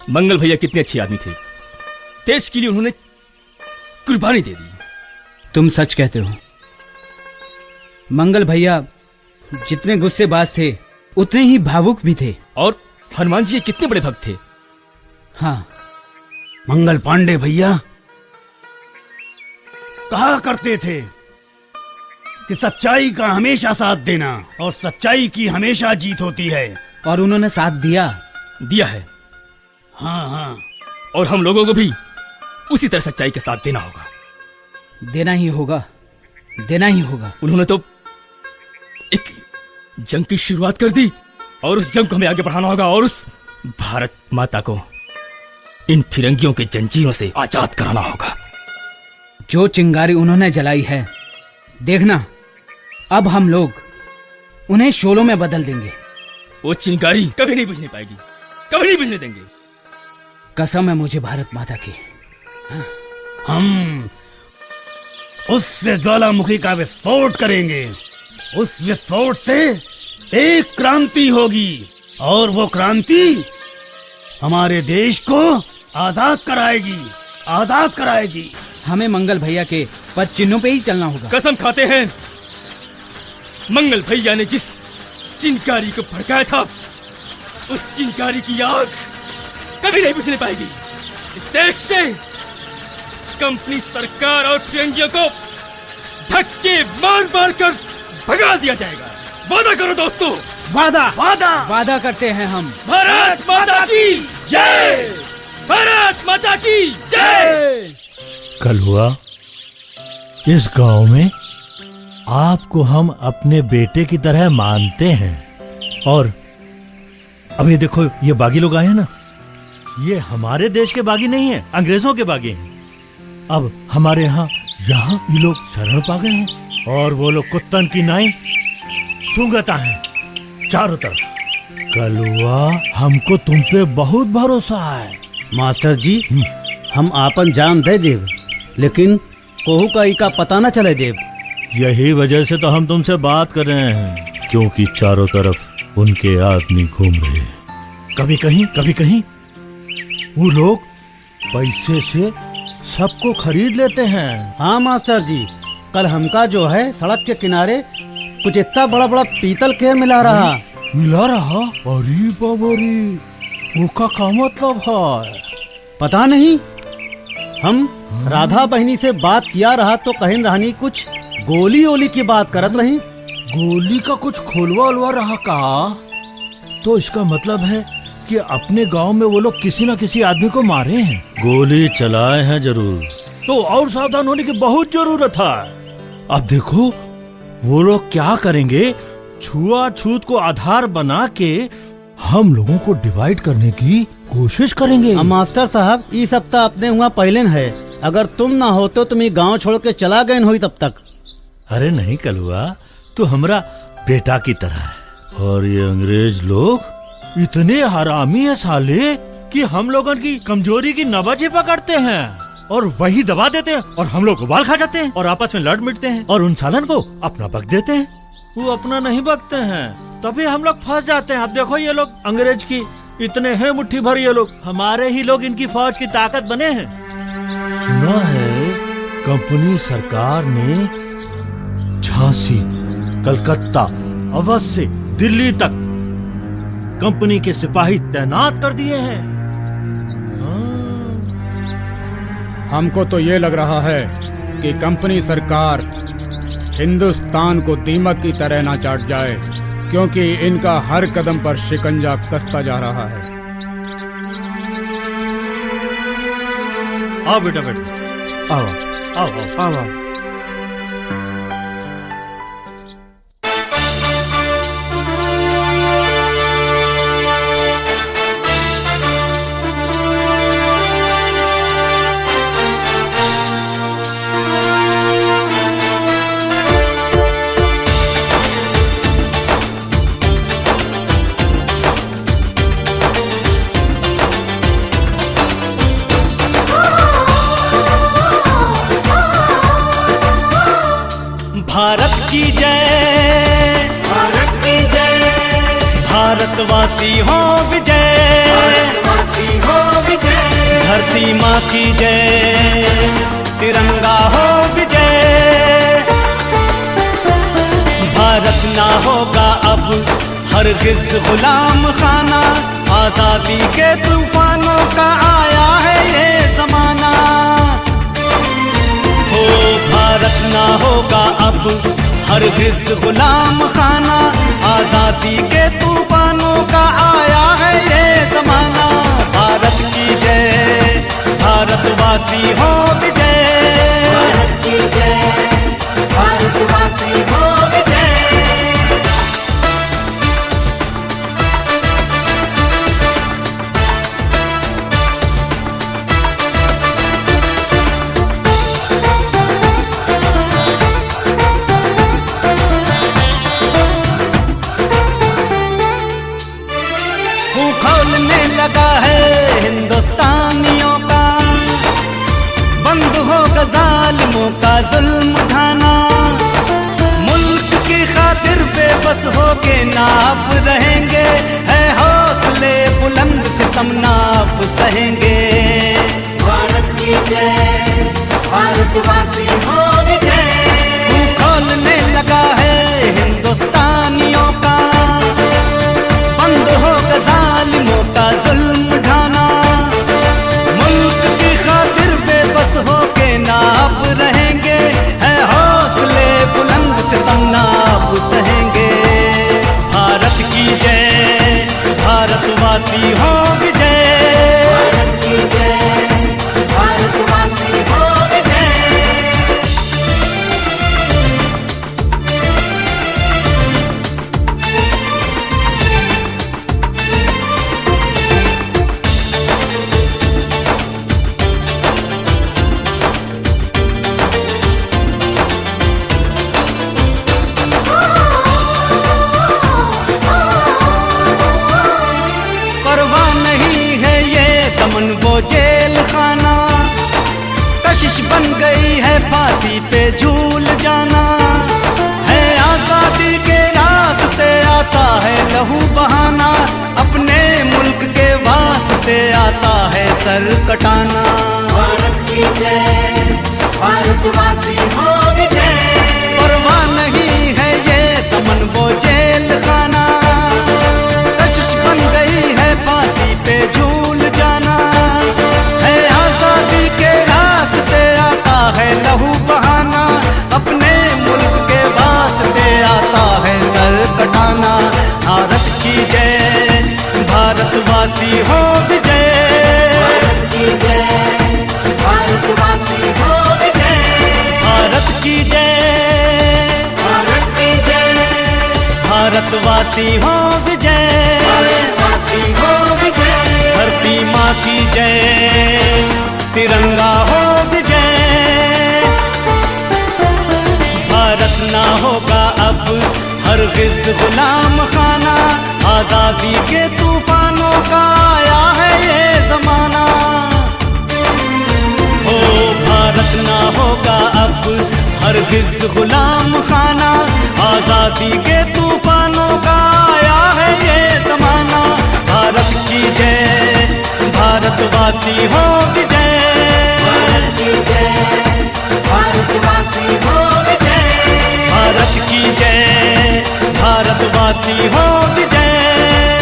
मंगल भैया कितने अच्छे आदमी थे, देश के लिए उन्होंने कुर्बानी दे दी। तुम सच कहते हो। मंगल भैया जितने गुस्सेबाज थे उतने ही भावुक भी थे। और हनुमान जी कितने बड़े भक्त थे। हाँ, मंगल पांडे भैया कहा करते थे कि सच्चाई का हमेशा साथ देना और सच्चाई की हमेशा जीत होती है। और उन्होंने साथ दिया है। हाँ हाँ, और हम लोगों को भी उसी तरह सच्चाई के साथ देना होगा। देना ही होगा, देना ही होगा। उन्होंने तो एक जंग की शुरुआत कर दी और उस जंग को हमें आगे बढ़ाना होगा और उस भारत माता को इन फिरंगियों के जंजीरों से आजाद कराना होगा। जो चिंगारी उन्होंने जलाई है, देखना अब हम लोग उन्हें शोलों में बदल देंगे। वो चिंगारी कभी नहीं बुझने पाएगी, कभी नहीं बुझने देंगे। कसम है मुझे भारत माता की। हम उससे ज्वालामुखी का विस्फोट करेंगे। उस विस्फोट से एक क्रांति होगी और वो क्रांति हमारे देश को आजाद कराएगी, आजाद कराएगी। हमें मंगल भैया के पद चिन्हों पे ही चलना होगा। कसम खाते हैं मंगल भैया ने जिस चिंगारी को भड़काया था, उस चिंगारी की आग कभी नहीं बुझने पाएगी। इस देश से कंपनी सरकार और फिरंगियों को धक्के मार मार कर भगा दिया जाएगा। वादा करो दोस्तों। वादा वादा वादा करते हैं हम। भारत माता की जय, भारत माता की जय। कल हुआ इस गांव में आपको हम अपने बेटे की तरह मानते हैं। और अभी देखो ये बागी लोग आए हैं ना, ये हमारे देश के बागी नहीं है, अंग्रेजों के बागी हैं। अब हमारे यहाँ ये लोग शरण पा गए हैं और वो लोग कुत्तन की नाई सूंघता है चारों तरफ। कलुआ हमको तुम पे बहुत भरोसा है। मास्टर जी, हम आपन जान दे देव, लेकिन कोहू काई का पता न चले देव। यही वजह से तो हम तुमसे बात कर रहे हैं, क्योंकि चारों तरफ उनके आदमी घूम रहे हैं। कभी कहीं वो लोग पैसे से सबको खरीद लेते हैं। हाँ मास्टर जी, कल हमका जो है सड़क के किनारे कुछ इतना बड़ा बड़ा पीतल के मिला रहा। अरे बाबरी, वो का मतलब है? पता नहीं, हम राधा बहनी से बात किया रहा तो कहन रहनी कुछ गोली ओली की बात करत रही। गोली का कुछ खोलवा उलवा रहा का? तो इसका मतलब है कि अपने गांव में वो लोग किसी न किसी आदमी को मारे हैं, गोली चलाए हैं जरूर। तो और सावधान होने की बहुत जरूरत है। अब देखो वो लोग क्या करेंगे, छुआछूत को आधार बना के हम लोगों को डिवाइड करने की कोशिश करेंगे। मास्टर साहब, ये सप्ताह अपने हुआ पहले है, अगर तुम ना होते तो मैं गांव छोड़ के चला गए हुई तब तक। अरे नहीं कलुआ, तू हमरा बेटा की तरह है। और ये अंग्रेज लोग इतने हरामी है साले कि हम लोगों की कमजोरी की नवाजी पकड़ते हैं और वही दबा देते हैं और हम लोग उबाल खा जाते हैं और आपस में लड़ मिटते हैं और उन सालन को अपना बक देते हैं। वो अपना नहीं बकते हैं, तभी हम लोग फंस जाते हैं। अब देखो ये लोग अंग्रेज की इतने हैं मुट्ठी भर, ये लोग हमारे ही लोग इनकी फौज की ताकत बने हैं। सुना है कंपनी सरकार ने झांसी, कलकत्ता, अवध से दिल्ली तक कंपनी के सिपाही तैनात कर दिए हैं। हमको तो ये लग रहा है कि कंपनी सरकार हिंदुस्तान को दीमक की तरह ना चाट जाए, क्योंकि इनका हर कदम पर शिकंजा कसता जा रहा है। आओ बेटा बेटा, आओ आओ आओ आओ। भारत की जय, भारत की जय, भारतवासी हो विजय, भारतवासी हो धरती माँ की जय, तिरंगा हो विजय। भारत ना होगा अब हरगिज गुलाम खाना, आजादी के तूफानों का आया है ये जमाना। हो भारत ना होगा अब हरगिज गुलाम खाना, आजादी के तूफानों का आया है ये जमाना। भारत की जय, भारतवासी हो विजय। भारत की जय, भारतवासी हो विजय। खोलने लगा है हिंदुस्तानियों का, बंद होगा जालिमों का जुल्म उठाना। मुल्क की खातिर बेबस होके नाप रहेंगे, है हौसले बुलंद सितम नाप सहेंगे। भारत की जय, भारतवासी हो विजय। खोलने लगा है हिंदुस्तानियों का, बंद होगा जालिमों का जुल्म उठाना। मुल्क की खातिर बेबस होके नाप रहेंगे, है हौसले बुलंद सितम नाप सहेंगे। भारत की जय, भारतवासी हो विजय। भारत की जय, भारतवासी हो विजय। परवाह नहीं है ये दमन वो जेल खाना, कशिश बन गई है फांसी पे झूल जाना। है आजादी के रास्ते आता है लहू बहाना, अपने मुल्क के वास्ते आता है सर कटाना। भारत की जय, भारतवासी हो विजय। परवाह नहीं है ये दमन वो जेल खाना, कशिश बन गई है फांसी पे झूल जाना। है आजादी के रास्ते आता है लहू बहाना, अपने मुल्क के वास्ते आता है सर कटाना। भारत की जय, भारतवासी हो विजय। भारत की जय, भारतवासी हो विजय। भारत की जय, भारत की जय, भारतवासी हो विजय। भारतवासी हो विजय। धरती माँ की जय, तिरंगा हो विजय। भारत ना होगा अब हरगिज गुलाम खाना, आजादी के तूफानों का आया है ये जमाना। हो भारत ना होगा अब हरगिज गुलाम खाना, आजादी के तूफानों का आया है ये जमाना। भारत की जय, भारतवासी हो विजय। भारत की जय, भारतवासी हो विजय। भारत की जय, भारतवासी हो विजय।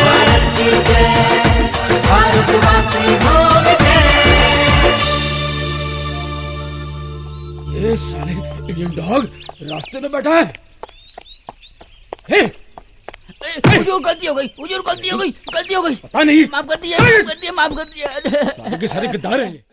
भारत की जय, भारतवासी हो विजय। ये साले इंडियन डॉग रास्ते में बैठा है। हे, हुजूर गलती हो गई, हुजूर गलती हो गई, गलती हो गई। पता नहीं माफ कर दिया, माफ कर दिया, माफ कर दिया। साले के सारे गद्दार हैं ये।